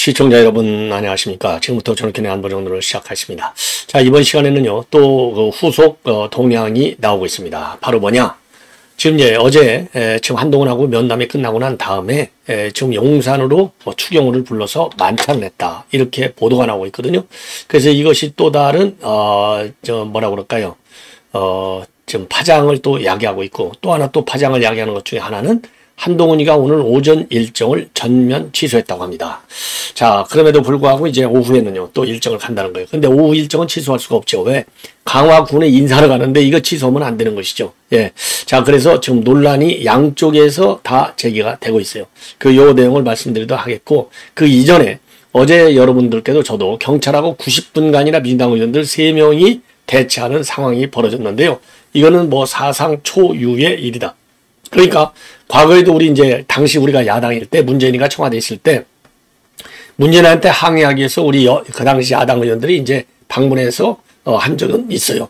시청자 여러분 안녕하십니까. 지금부터 저녁견의 안보정론을 시작하겠습니다. 자, 이번 시간에는요 또 그 후속 동향이 나오고 있습니다. 바로 뭐냐, 지금 이제 어제 지금 한동훈하고 면담이 끝나고 난 다음에 지금 용산으로 추경호를 불러서 만찬을 했다, 이렇게 보도가 나오고 있거든요. 그래서 이것이 또 다른 뭐라 그럴까요, 지금 파장을 또 야기하고 있고, 또 하나 또 파장을 야기하는 것 중에 하나는 한동훈이가 오늘 오전 일정을 전면 취소했다고 합니다. 자, 그럼에도 불구하고 이제 오후에는요 또 일정을 간다는 거예요. 근데 오후 일정은 취소할 수가 없죠. 왜? 강화군에 인사를 가는데 이거 취소하면 안 되는 것이죠. 예. 자, 그래서 지금 논란이 양쪽에서 다 제기가 되고 있어요. 요 내용을 말씀드리도록 하겠고, 그 이전에 어제 여러분들께도 저도 경찰하고 90분간이나 민주당 의원들 3명이 대치하는 상황이 벌어졌는데요. 이거는 뭐 사상 초유의 일이다. 그러니까 과거에도 우리 이제 당시 우리가 야당일 때, 문재인이가 청와대에 있을 때 문재인한테 항의하기 위해서 우리 그 당시 야당 의원들이 이제 방문해서 한 적은 있어요.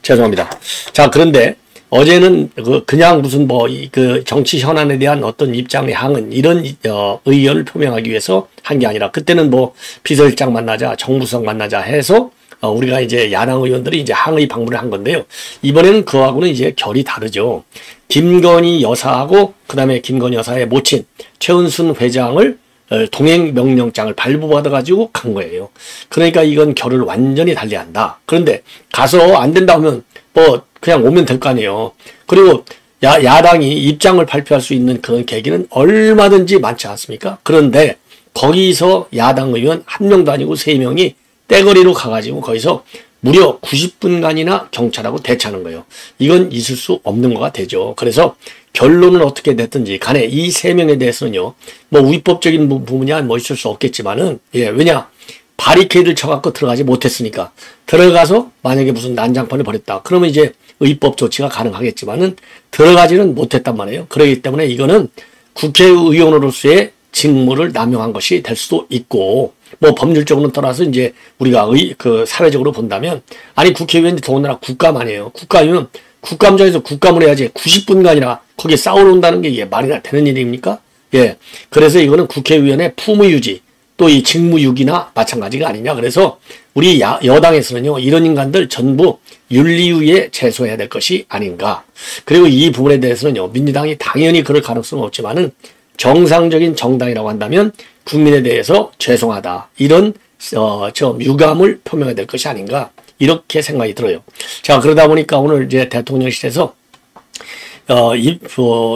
죄송합니다. 자, 그런데 어제는 그냥 무슨 그 정치 현안에 대한 어떤 입장의 항은 이런 의견을 표명하기 위해서 한 게 아니라, 그때는 뭐 비서실장 만나자, 정무수석 만나자 해서 우리가 이제 야당 의원들이 이제 항의 방문을 한 건데요. 이번에는 그하고는 이제 결이 다르죠. 김건희 여사하고 그다음에 김건희 여사의 모친 최은순 회장을 동행명령장을 발부받아가지고 간 거예요. 그러니까 이건 결을 완전히 달리한다. 그런데 가서 안 된다 하면 뭐 그냥 오면 될 거 아니에요. 그리고 야당이 입장을 발표할 수 있는 그런 계기는 얼마든지 많지 않습니까? 그런데 거기서 야당 의원 한 명도 아니고 3명이 떼거리로 가가지고 거기서 무려 90분간이나 경찰하고 대치하는 거예요. 이건 있을 수 없는 거가 되죠. 그래서 결론은 어떻게 됐든지 간에 이 3명에 대해서는요, 뭐 위법적인 부분이야 뭐 있을 수 없겠지만은, 예, 왜냐, 바리케이드를 쳐갖고 들어가지 못했으니까. 들어가서 만약에 무슨 난장판을 벌였다, 그러면 이제 의법 조치가 가능하겠지만은 들어가지는 못했단 말이에요. 그렇기 때문에 이거는 국회의원으로서의 직무를 남용한 것이 될 수도 있고, 뭐 법률적으로는 떠나서 이제 우리가 사회적으로 본다면, 아니 국회의원이 더군다나 국감아니에요. 국감이면 국감장에서 국감을 해야지 90분간이나 거기에 싸워놓는다는 게 이게 말이나 되는 일입니까? 예. 그래서 이거는 국회의원의 품위유지, 또 이 직무유기나 마찬가지가 아니냐. 그래서 우리 여당에서는요 이런 인간들 전부 윤리위에 제소해야 될 것이 아닌가. 그리고 이 부분에 대해서는요 민주당이 당연히 그럴 가능성은 없지만은 정상적인 정당이라고 한다면 국민에 대해서 죄송하다, 이런 유감을 표명해야 될 것이 아닌가, 이렇게 생각이 들어요. 자, 그러다 보니까 오늘 이제 대통령실에서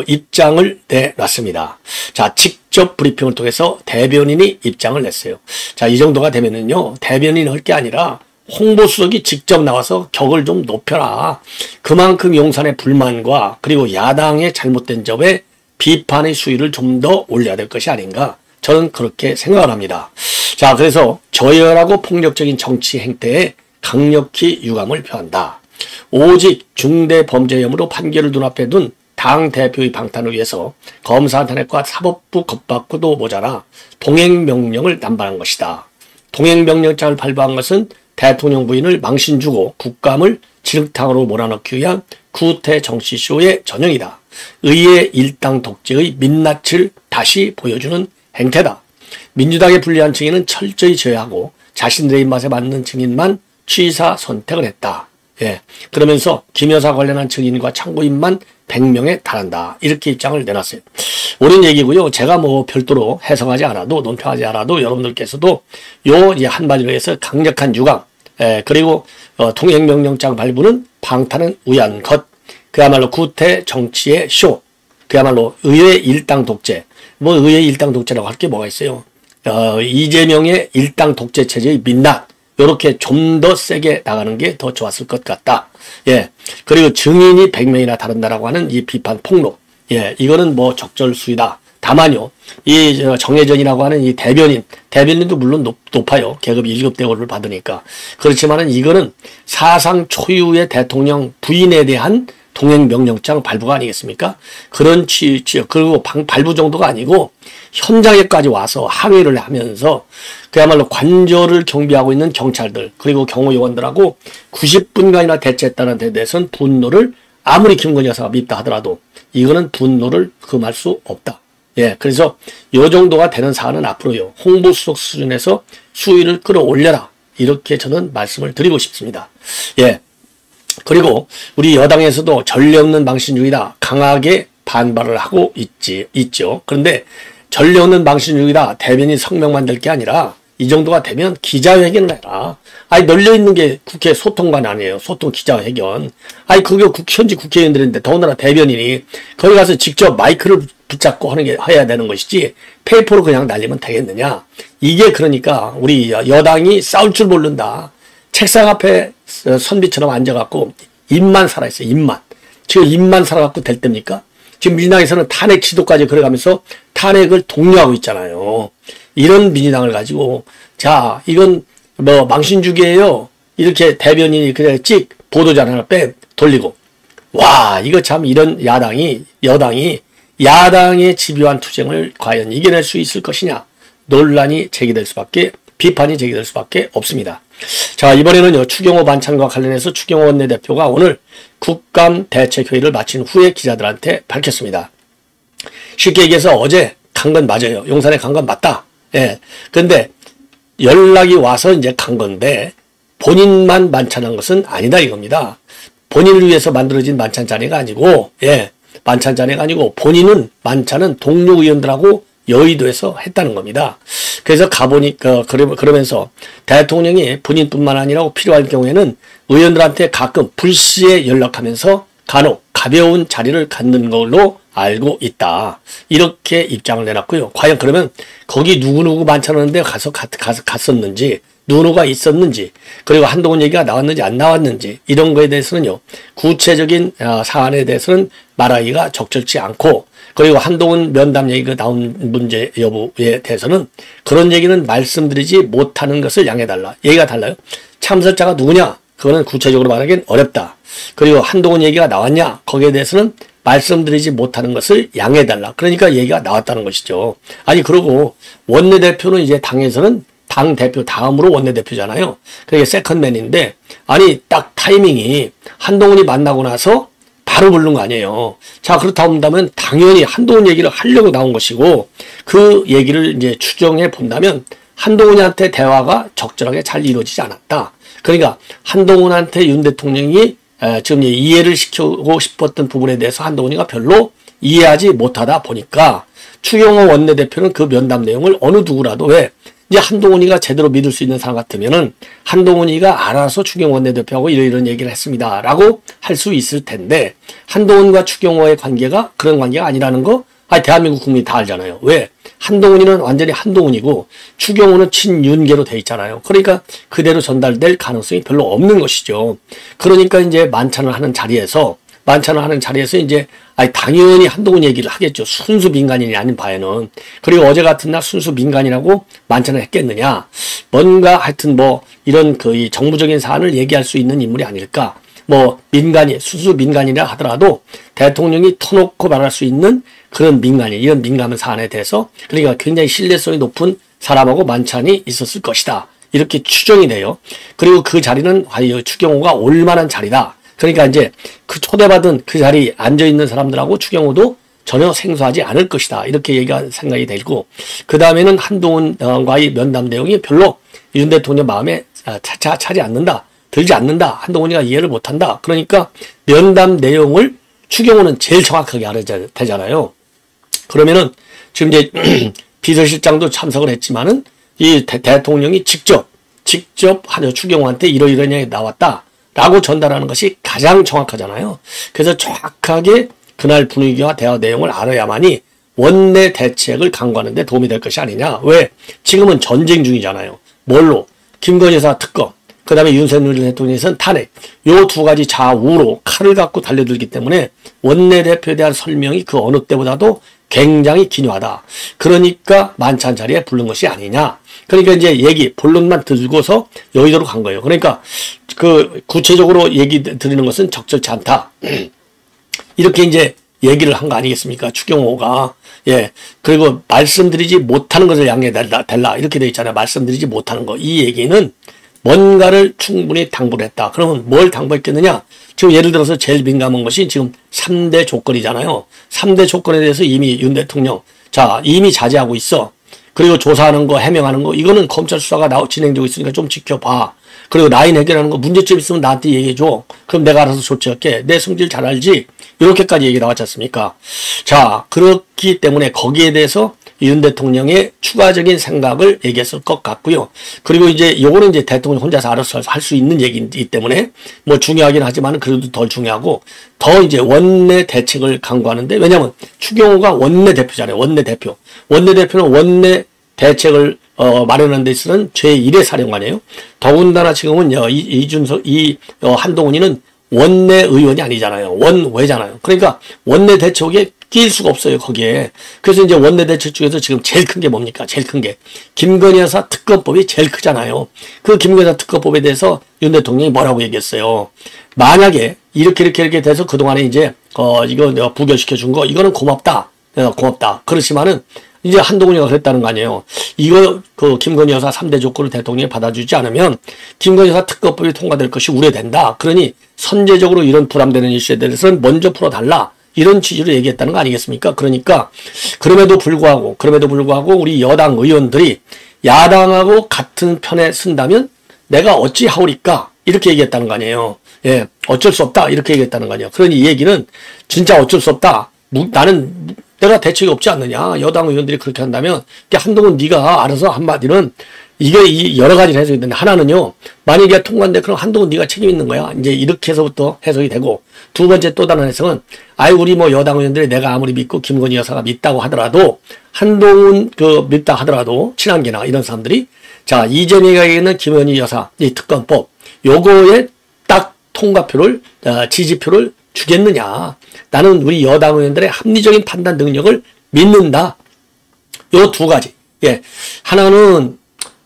입장을 내놨습니다. 자, 직접 브리핑을 통해서 대변인이 입장을 냈어요. 자, 이 정도가 되면은요 대변인 할 게 아니라 홍보수석이 직접 나와서 격을 좀 높여라. 그만큼 용산의 불만과 그리고 야당의 잘못된 점에 비판의 수위를 좀 더 올려야 될 것이 아닌가, 저는 그렇게 생각을 합니다. 자, 그래서 저열하고 폭력적인 정치 행태에 강력히 유감을 표한다. 오직 중대범죄 혐의로 판결을 눈앞에 둔 당대표의 방탄을 위해서 검사 탄핵과 사법부 겁박고도 모자라 동행명령을 남발한 것이다. 동행명령장을 발부한 것은 대통령 부인을 망신 주고 국감을 진흙탕으로 몰아넣기 위한 구태 정치쇼의 전형이다. 의회 일당 독재의 민낯을 다시 보여주는 행태다. 민주당의 불리한 증인은 철저히 제외하고 자신들의 입맛에 맞는 증인만 취사 선택을 했다. 예. 그러면서 김 여사 관련한 증인과 참고인만 100명에 달한다, 이렇게 입장을 내놨어요. 옳은 얘기고요. 제가 뭐 별도로 해석하지 않아도, 논평하지 않아도 여러분들께서도 이 한마디로 해서 강력한 유감, 그리고 동행명령장 발부는 방탄은 우연 것, 그야말로 구태 정치의 쇼, 그야말로 의회 일당 독재. 뭐 의회 일당 독재라고 할 게 뭐가 있어요. 이재명의 일당 독재 체제의 민낯, 요렇게 좀 더 세게 나가는 게 더 좋았을 것 같다. 예. 그리고 증인이 100명이나 다른다라고 하는 이 비판 폭로. 예. 이거는 뭐 적절수이다. 다만요, 이 정혜전이라고 하는 이 대변인도 물론 높아요. 계급 1급 대우를 받으니까. 그렇지만은 이거는 사상 초유의 대통령 부인에 대한 동행명령장 발부가 아니겠습니까? 그런 그리고 발부 정도가 아니고 현장에까지 와서 항의를 하면서 그야말로 관저를 경비하고 있는 경찰들, 그리고 경호요원들하고 90분간이나 대치했다는 데 대해서는 분노를, 아무리 김건희 여사가 밉다 하더라도 이거는 분노를 금할 수 없다. 예, 그래서 요 정도가 되는 사안은 앞으로요. 홍보수석 수준에서 수위를 끌어올려라. 이렇게 저는 말씀을 드리고 싶습니다. 예. 그리고 우리 여당에서도 전례 없는 망신주의다. 강하게 반발을 하고 있죠. 그런데 전례 없는 망신주의다. 대변인 성명만 될 게 아니라 이 정도가 되면 기자회견을 해라. 아니, 널려있는 게 국회 소통관 아니에요. 소통 기자회견. 아니, 그게 현지 국회의원들인데 더군다나 대변인이 거기 가서 직접 마이크를 붙잡고 하는 게 해야 되는 것이지 페이퍼로 그냥 날리면 되겠느냐. 이게 그러니까 우리 여당이 싸울 줄 모른다. 책상 앞에 선비처럼 앉아갖고 입만 살아있어요. 입만. 지금 입만 살아갖고 될 때입니까? 지금 민주당에서는 탄핵 지도까지 그래가면서 탄핵을 독려하고 있잖아요. 이런 민주당을 가지고 자 이건 뭐 망신주기예요. 이렇게 대변인이 그냥 찍 보도자료 하나 돌리고 와 이거 참 이런 여당이 야당의 집요한 투쟁을 과연 이겨낼 수 있을 것이냐 논란이 제기될 수밖에 비판이 제기될 수밖에 없습니다. 자 이번에는요 추경호 반찬과 관련해서 추경호 원내대표가 오늘 국감대책회의를 마친 후에 기자들한테 밝혔습니다. 쉽게 얘기해서 어제 간 건 맞아요. 용산에 간 건 맞다. 예. 근데 연락이 와서 이제 간 건데 본인만 만찬한 것은 아니다 이겁니다. 본인을 위해서 만들어진 만찬 자리가 아니고 예. 만찬 자리가 아니고 본인은 만찬은 동료 의원들하고 여의도에서 했다는 겁니다. 그래서 가보니까 그러면서 대통령이 본인뿐만 아니라 필요할 경우에는 의원들한테 가끔 불시에 연락하면서 간혹 가벼운 자리를 갖는 걸로 알고 있다. 이렇게 입장을 내놨고요. 과연 그러면 거기 누구누구 만찬하는데 갔었는지 누구누가 있었는지 그리고 한동훈 얘기가 나왔는지 안 나왔는지 이런 거에 대해서는요. 구체적인 사안에 대해서는 말하기가 적절치 않고 그리고 한동훈 면담 얘기가 나온 문제 여부에 대해서는 그런 얘기는 말씀드리지 못하는 것을 양해달라. 얘기가 달라요. 참석자가 누구냐? 그거는 구체적으로 말하기는 어렵다. 그리고 한동훈 얘기가 나왔냐? 거기에 대해서는 말씀드리지 못하는 것을 양해달라. 그러니까 얘기가 나왔다는 것이죠. 아니 그러고 원내대표는 이제 당에서는 당대표 다음으로 원내대표잖아요. 그게 세컨맨인데 아니 딱 타이밍이 한동훈이 만나고 나서 바로 부른 거 아니에요. 자 그렇다 본다면 당연히 한동훈 얘기를 하려고 나온 것이고 그 얘기를 이제 추정해 본다면 한동훈한테 대화가 적절하게 잘 이루어지지 않았다. 그러니까 한동훈한테 윤 대통령이 지금 이해를 시키고 싶었던 부분에 대해서 한동훈이가 별로 이해하지 못하다 보니까 추경호 원내대표는 그 면담 내용을 어느 누구라도 왜 이제 한동훈이가 제대로 믿을 수 있는 사람 같으면은 한동훈이가 알아서 추경호 원내대표하고 이런 얘기를 했습니다. 라고 할 수 있을 텐데 한동훈과 추경호의 관계가 그런 관계가 아니라는 거 대한민국 국민이 다 알잖아요. 왜? 한동훈이는 완전히 한동훈이고 추경호는 친윤계로 돼 있잖아요. 그러니까 그대로 전달될 가능성이 별로 없는 것이죠. 그러니까 이제 만찬을 하는 자리에서 이제 당연히 한동훈 얘기를 하겠죠. 순수 민간인이 아닌 바에는. 그리고 어제 같은 날 순수 민간이라고 만찬을 했겠느냐. 뭔가 하여튼 뭐 이런 이 정부적인 사안을 얘기할 수 있는 인물이 아닐까. 뭐 순수 민간이라 하더라도 대통령이 터놓고 말할 수 있는 그런 민간인, 이런 민감한 사안에 대해서 그러니까 굉장히 신뢰성이 높은 사람하고 만찬이 있었을 것이다. 이렇게 추정이 돼요. 그리고 그 자리는 추경호가 올 만한 자리다. 그러니까 이제 그 초대받은 그 자리에 앉아있는 사람들하고 추경호도 전혀 생소하지 않을 것이다. 이렇게 생각이 되고 그 다음에는 한동훈과의 면담 내용이 별로 윤 대통령 마음에 차지 않는다. 들지 않는다. 한동훈이가 이해를 못한다. 그러니까 면담 내용을 추경호는 제일 정확하게 알아야 되잖아요. 그러면은 지금 이제 비서실장도 참석을 했지만은 이 대통령이 직접 추경호한테 이러이러한 얘기 나왔다. 라고 전달하는 것이 가장 정확하잖아요. 그래서 정확하게 그날 분위기와 대화 내용을 알아야만이 원내 대책을 강구하는 데 도움이 될 것이 아니냐. 왜? 지금은 전쟁 중이잖아요. 뭘로? 김건희 여사 특검. 그 다음에 윤석열 대통령에서는 탄핵. 요 두 가지 좌우로 칼을 갖고 달려들기 때문에 원내대표에 대한 설명이 그 어느 때보다도 굉장히 기묘하다. 그러니까 만찬 자리에 부른 것이 아니냐. 그러니까 이제 본론만 들고서 여의도로 간 거예요. 그러니까 구체적으로 얘기 드리는 것은 적절치 않다. 이렇게 이제 얘기를 한 거 아니겠습니까? 추경호가. 예. 그리고 말씀드리지 못하는 것을 양해달라. 이렇게 돼 있잖아요. 말씀드리지 못하는 거. 이 얘기는 뭔가를 충분히 당부를 했다. 그러면 뭘 당부했겠느냐? 지금 예를 들어서 제일 민감한 것이 지금 3대 조건이잖아요. 3대 조건에 대해서 이미 윤 대통령 자, 이미 자제하고 있어. 그리고 조사하는 거, 해명하는 거, 이거는 검찰 수사가 진행되고 있으니까 좀 지켜봐. 그리고 라인 해결하는 거 문제점 있으면 나한테 얘기해줘. 그럼 내가 알아서 조치할게. 내 성질 잘 알지? 이렇게까지 얘기 나왔지 않습니까? 자, 그렇기 때문에 거기에 대해서 윤 대통령의 추가적인 생각을 얘기했을 것 같고요. 그리고 이제 요거는 이제 대통령 혼자서 알아서 할 수 있는 얘기이기 때문에 뭐 중요하긴 하지만 그래도 덜 중요하고 더 이제 원내 대책을 강구하는데, 왜냐면 추경호가 원내 대표잖아요. 원내 대표. 원내 대표는 원내 대책을 마련하는 데 있어서는 제1의 사령관이에요. 더군다나 지금은 한동훈이는 원내 의원이 아니잖아요. 원외잖아요. 그러니까 원내 대책에 끼일 수가 없어요, 거기에. 그래서 이제 원내 대책 중에서 지금 제일 큰 게 뭡니까? 제일 큰 게 김건희 여사 특검법이 제일 크잖아요. 그 김건희 여사 특검법에 대해서 윤 대통령이 뭐라고 얘기했어요? 만약에 이렇게 돼서 그동안에 이제 이거 내가 부결시켜 준 거, 이거는 고맙다. 고맙다. 그렇지만은 이제 한동훈이가 그랬다는 거 아니에요. 이거 김건희 여사 3대 조건을 대통령이 받아주지 않으면 김건희 여사 특검법이 통과될 것이 우려된다. 그러니 선제적으로 이런 부담되는 이슈에 대해서는 먼저 풀어달라. 이런 취지로 얘기했다는 거 아니겠습니까? 그러니까 그럼에도 불구하고 우리 여당 의원들이 야당하고 같은 편에 쓴다면 내가 어찌 하오리까? 이렇게 얘기했다는 거 아니에요. 예, 어쩔 수 없다. 이렇게 얘기했다는 거 아니에요. 그러니 이 얘기는 진짜 어쩔 수 없다. 나는 내가 대책이 없지 않느냐. 여당 의원들이 그렇게 한다면 한동훈 네가 알아서 한마디는 이게 여러 가지를 해석이 되는데, 하나는요, 만약에 통과인데 그럼 한동훈 네가 책임 있는 거야. 이제 이렇게 해서부터 해석이 되고, 두 번째 또 다른 해석은 우리 뭐 여당 의원들이 내가 아무리 믿고 김건희 여사가 믿다고 하더라도 한동훈 믿다 하더라도 친한계나 이런 사람들이 자, 이재명에게 있는 김건희 여사 이 특검법 요거에 딱 통과표를 지지표를 주겠느냐. 나는 우리 여당 의원들의 합리적인 판단 능력을 믿는다. 요 두 가지. 예. 하나는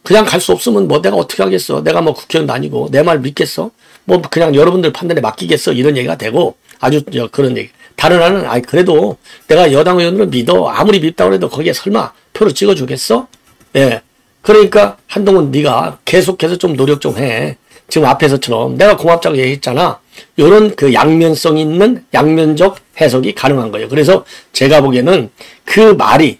그냥 갈 수 없으면 뭐 내가 어떻게 하겠어. 내가 뭐 국회의원도 아니고 내 말 믿겠어. 뭐 그냥 여러분들 판단에 맡기겠어. 이런 얘기가 되고, 아주 그런 얘기. 다른 하나는 그래도 내가 여당 의원들을 믿어. 아무리 믿다고 해도 거기에 설마 표를 찍어주겠어? 예. 그러니까 한동훈 네가 계속해서 좀 노력 좀 해. 지금 앞에서처럼 내가 고맙다고 얘기했잖아. 요런 양면성 있는 양면적 해석이 가능한 거예요. 그래서 제가 보기에는 그 말이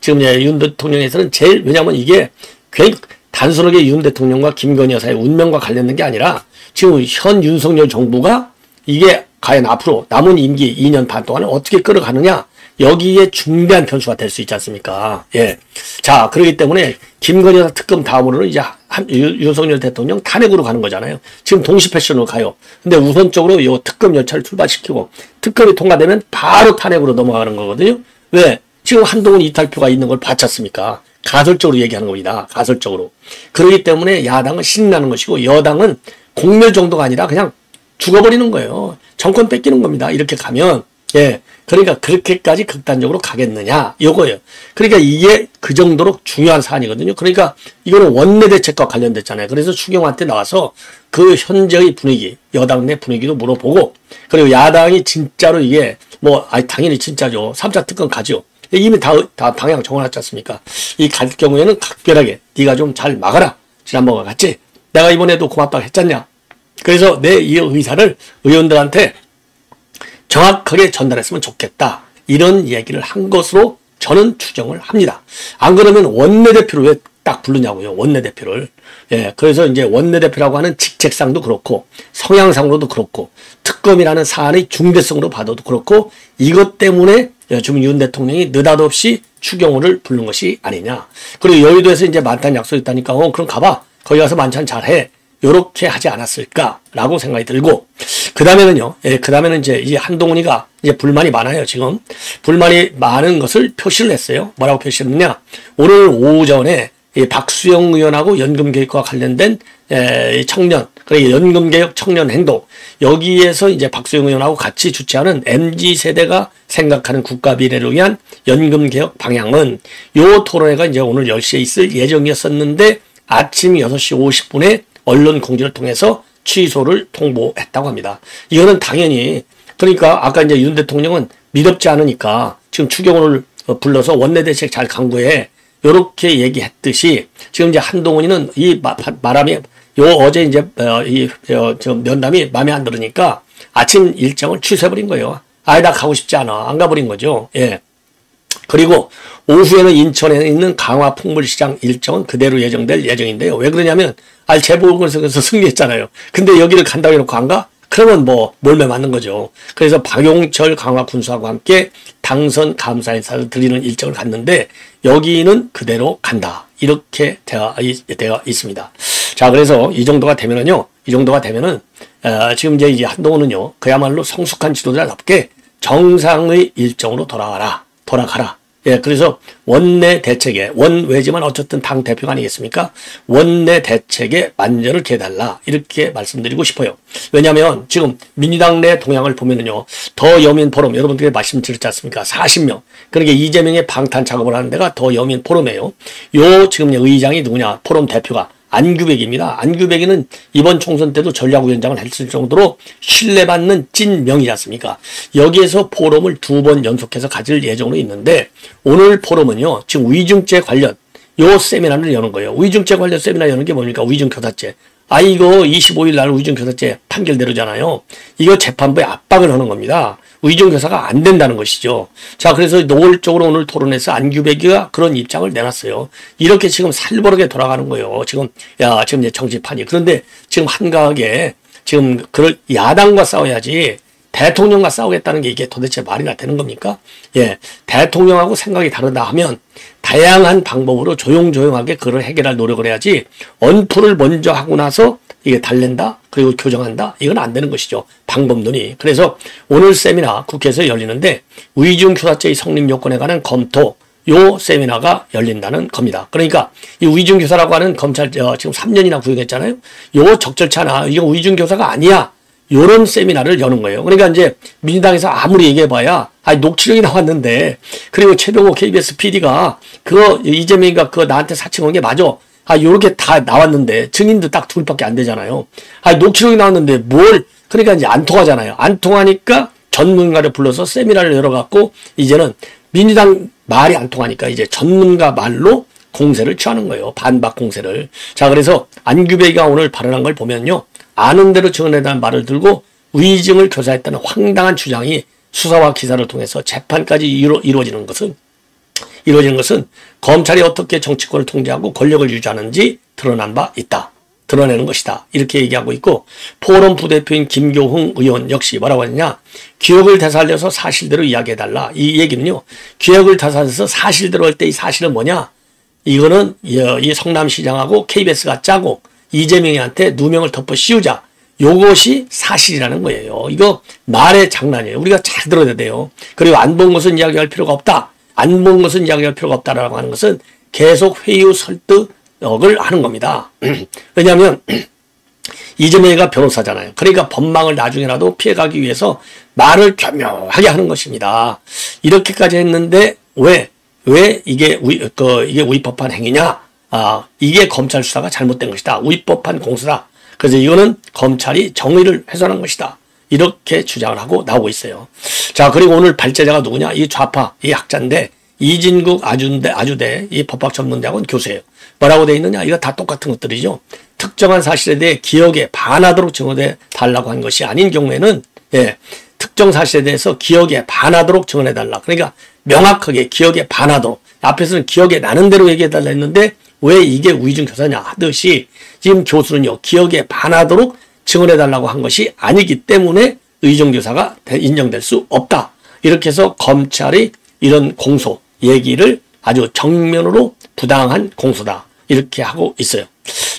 지금 윤 대통령에서는 제일, 왜냐면 이게 괜히 단순하게 윤 대통령과 김건희 여사의 운명과 관련된 게 아니라 지금 현 윤석열 정부가 이게 과연 앞으로 남은 임기 2년 반 동안을 어떻게 끌어가느냐, 여기에 중대한 변수가 될 수 있지 않습니까? 예. 자, 그렇기 때문에 김건희 여사 특검 다음으로는 이제 윤석열 대통령 탄핵으로 가는 거잖아요. 지금 동시 패션으로 가요. 근데 우선적으로 이 특검 열차를 출발시키고 특검이 통과되면 바로 탄핵으로 넘어가는 거거든요. 왜? 지금 한동훈 이탈표가 있는 걸 봤지 않습니까? 가설적으로 얘기하는 겁니다. 가설적으로. 그렇기 때문에 야당은 신나는 것이고 여당은 공멸 정도가 아니라 그냥 죽어버리는 거예요. 정권 뺏기는 겁니다. 이렇게 가면. 예. 그러니까 그렇게까지 극단적으로 가겠느냐, 요거예요. 그러니까 이게 그 정도로 중요한 사안이거든요. 그러니까 이거는 원내대책과 관련됐잖아요. 그래서 추경호한테 나와서 그 현재의 분위기, 여당 내 분위기도 물어보고, 그리고 야당이 진짜로 이게 당연히 진짜죠. 3차 특검 가죠. 이미 다 방향 정해놨지 않습니까? 이 갈 경우에는 각별하게 네가 좀 잘 막아라. 지난번과 같이 내가 이번에도 고맙다고 했잖냐. 그래서 내 이 의사를 의원들한테 정확하게 전달했으면 좋겠다. 이런 얘기를 한 것으로 저는 추정을 합니다. 안 그러면 원내대표를 왜 딱 부르냐고요. 원내대표를. 예, 그래서 이제 원내대표라고 하는 직책상도 그렇고 성향상으로도 그렇고 특검이라는 사안의 중대성으로 봐도 그렇고 이것 때문에 지금 윤 대통령이 느닷없이 추경호를 부른 것이 아니냐. 그리고 여의도에서 이제 만찬 약속이 있다니까 그럼 가봐. 거기 가서 만찬 잘해. 요렇게 하지 않았을까라고 생각이 들고, 그 다음에는요, 그 다음에는 이제 이 한동훈이가 이제 불만이 많아요, 지금. 불만이 많은 것을 표시를 했어요. 뭐라고 표시했느냐. 오늘 오전에 이 박수영 의원하고 연금개혁과 관련된 청년, 그러니까 연금개혁 청년 행동, 여기에서 이제 박수영 의원하고 같이 주최하는 MZ세대가 생각하는 국가 미래를 위한 연금개혁 방향은 요 토론회가 이제 오늘 10시에 있을 예정이었었는데 아침 6시 50분에 언론 공지를 통해서 취소를 통보했다고 합니다. 이거는 당연히, 그러니까 아까 이제 윤 대통령은 믿었지 않으니까 지금 추경호를 불러서 원내대책 잘 강구해. 요렇게 얘기했듯이 지금 이제 한동훈이는 이 말함이 어제 이제 면담이 마음에 안 들으니까 아침 일정을 취소해버린 거예요. 나 가고 싶지 않아. 안 가버린 거죠. 예. 그리고 오후에는 인천에 있는 강화 풍물시장 일정은 그대로 예정될 예정인데요. 왜 그러냐면 재보궐선거에서 승리했잖아요. 근데 여기를 간다고 해놓고 안 가? 그러면 뭐 몰매 맞는 거죠. 그래서 박용철 강화 군수하고 함께 당선 감사 인사를 드리는 일정을 갔는데 여기는 그대로 간다. 이렇게 되어 있습니다. 자, 그래서 이 정도가 되면은요. 지금 이제 한동훈은요. 그야말로 성숙한 지도자답게 정상의 일정으로 돌아가라. 예, 그래서 원내 대책에, 원외지만 어쨌든 당 대표가 아니겠습니까? 원내 대책에 만전을 기해달라. 이렇게 말씀드리고 싶어요. 왜냐하면 지금 민주당 내 동향을 보면은요, 더 여민 포럼, 여러분들께 말씀드렸지 않습니까? 40명. 그러니까 이재명의 방탄 작업을 하는 데가 더 여민 포럼이에요. 지금 의장이 누구냐? 포럼 대표가 안규백입니다. 안규백이는 이번 총선 때도 전략위원장을 했을 정도로 신뢰받는 찐명이지 않습니까? 여기에서 포럼을 2번 연속해서 가질 예정으로 있는데 오늘 포럼은요. 지금 위중죄 관련 세미나를 여는 거예요. 위중죄 관련 세미나 여는 게 뭡니까? 위중교사죄. 이거 25일 날 위중교사죄 판결대로잖아요. 이거 재판부에 압박을 하는 겁니다. 위중교사가 안 된다는 것이죠. 자, 그래서 노골적으로 오늘 토론에서 안규백이가 그런 입장을 내놨어요. 이렇게 지금 살벌하게 돌아가는 거예요. 지금 이제 정치판이. 그런데 지금 한가하게 지금 그럴 야당과 싸워야지 대통령과 싸우겠다는 게 이게 도대체 말이나 되는 겁니까? 예. 대통령하고 생각이 다르다 하면 다양한 방법으로 조용조용하게 그걸 해결할 노력을 해야지 언프를 먼저 하고 나서 이게 달랜다? 그리고 교정한다? 이건 안 되는 것이죠. 방법론이. 그래서 오늘 세미나 국회에서 열리는데 위중교사죄의 성립 요건에 관한 검토 세미나가 열린다는 겁니다. 그러니까 이 위중교사라고 하는 검찰 지금 3년이나 구형했잖아요. 적절치 않아. 이거 위중교사가 아니야. 요런 세미나를 여는 거예요. 그러니까 이제 민주당에서 아무리 얘기해봐야 녹취록이 나왔는데 그리고 최동호 KBS PD가 이재명이가 나한테 사칭한 게 맞아. 요렇게 다 나왔는데 증인도 딱 둘밖에 안 되잖아요. 녹취록이 나왔는데 그러니까 이제 안 통하잖아요. 안 통하니까 전문가를 불러서 세미나를 열어갖고 이제는 민주당 말이 안 통하니까 이제 전문가 말로 공세를 취하는 거예요. 반박 공세를. 자, 그래서 안규백이가 오늘 발언한 걸 보면요. 아는 대로 증언해달라는 말을 들고 위증을 교사했다는 황당한 주장이 수사와 기사를 통해서 재판까지 이루어지는 것은 검찰이 어떻게 정치권을 통제하고 권력을 유지하는지 드러내는 것이다. 이렇게 얘기하고 있고 포럼 부대표인 김교흥 의원 역시 뭐라고 하느냐. 기억을 되살려서 사실대로 이야기해달라. 이 얘기는요. 기억을 되살려서 사실대로 할 때 이 사실은 뭐냐. 이거는 이 성남시장하고 KBS가 짜고 이재명한테 누명을 덮어 씌우자. 요것이 사실이라는 거예요. 이거 말의 장난이에요. 우리가 잘 들어야 돼요. 그리고 안 본 것은 이야기할 필요가 없다. 안 본 것은 이야기할 필요가 없다라고 하는 것은 계속 회유 설득을 하는 겁니다. 왜냐하면 이재명이가 변호사잖아요. 그러니까 법망을 나중에라도 피해가기 위해서 말을 교묘하게 하는 것입니다. 이렇게까지 했는데 왜 이게 위법한 행위냐? 이게 검찰 수사가 잘못된 것이다. 위법한 공수다. 그래서 이거는 검찰이 정의를 훼손한 것이다. 이렇게 주장을 하고 나오고 있어요. 자, 그리고 오늘 발제자가 누구냐? 이 좌파, 이 학자인데 이진국 아주대 이 법학전문대학원 교수예요. 뭐라고 돼 있느냐? 이거 다 똑같은 것들이죠. 특정한 사실에 대해 기억에 반하도록 증언해 달라고 한 것이 아닌 경우에는 특정 사실에 대해서 기억에 반하도록 증언해 달라. 그러니까 명확하게 기억에 반하도록. 앞에서는 기억에 나는 대로 얘기해 달라 했는데 왜 이게 위중교사냐 하듯이 지금 교수는요. 기억에 반하도록 증언해 달라고 한 것이 아니기 때문에 의정교사가 인정될 수 없다. 이렇게 해서 검찰이 이런 공소 얘기를 아주 정면으로 부당한 공소다. 이렇게 하고 있어요.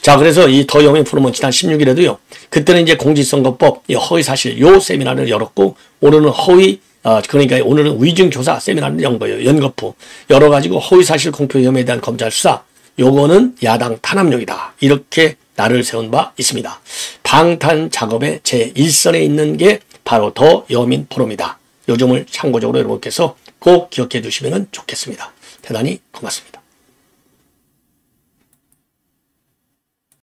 자, 그래서 이 더 여민 포럼은 지난 16일에도요. 그때는 이제 공직선거법 허위사실 세미나를 열었고 오늘은 그러니까 오늘은 위중교사 세미나를 연 거예요. 연거푸. 열어가지고 허위사실 공표 혐의에 대한 검찰 수사. 요거는 야당 탄압용이다. 이렇게 날을 세운 바 있습니다. 방탄 작업의 제1선에 있는 게 바로 더 여민 포럼이다. 요 점을 참고적으로 여러분께서 꼭 기억해 두시면 좋겠습니다. 대단히 고맙습니다.